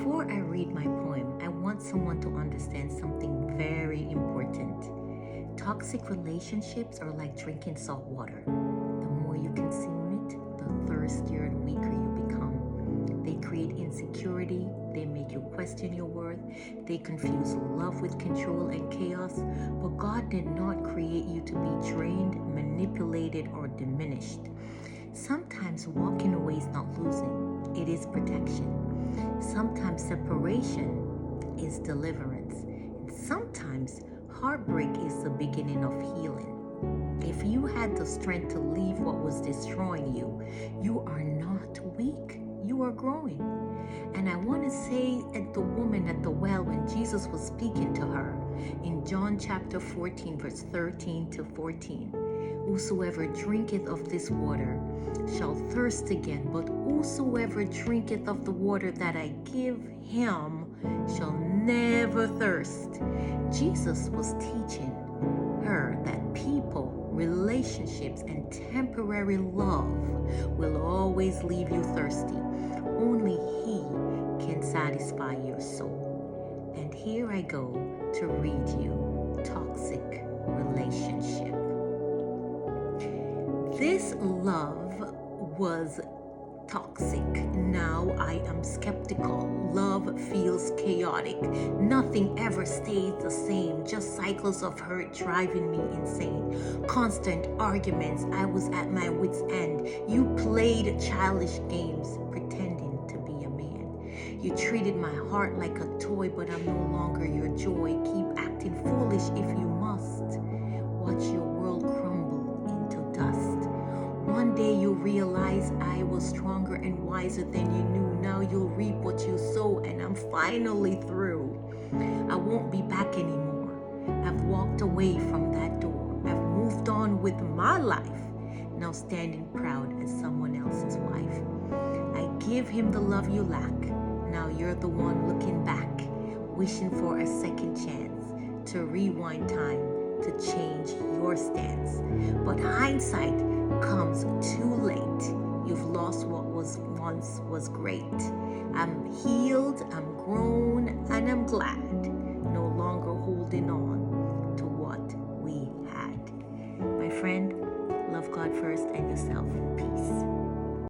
Before I read my poem, I want someone to understand something very important. Toxic relationships are like drinking salt water. The more you consume it, the thirstier and weaker you become. They create insecurity, they make you question your worth, they confuse love with control and chaos. But God did not create you to be drained, manipulated, or diminished. Sometimes walking away is not losing, it is protection. Sometimes separation is deliverance. And sometimes heartbreak is the beginning of healing. If you had the strength to leave what was destroying you, you are not weak. You are growing. And I want to say at the woman at the well when Jesus was speaking to her in John chapter 14, verse 13 to 14. Whosoever drinketh of this water shall thirst again, but whosoever drinketh of the water that I give him shall never thirst. Jesus was teaching her that people, relationships, and temporary love will always leave you thirsty. Only He can satisfy your soul. And here I go to read you Toxic Relationship. This love was toxic. Now I am skeptical. Love feels chaotic. Nothing ever stays the same. Just cycles of hurt driving me insane. Constant arguments. I was at my wit's end. You played childish games pretending to be a man. You treated my heart like a toy, but I'm no longer your joy. Keep acting foolish if you must. Watch your world crumble into dust. One day you'll realize I was stronger and wiser than you knew. Now you'll reap what you sow, and I'm finally through. I won't be back anymore. I've walked away from that door. I've moved on with my life. Now standing proud as someone else's wife. I give him the love you lack. Now you're the one looking back, wishing for a second chance to rewind time, to change your stance. But hindsight comes too late. You've lost what once was great. I'm healed, I'm grown, and I'm glad. No longer holding on to what we had. My friend, love God first and yourself.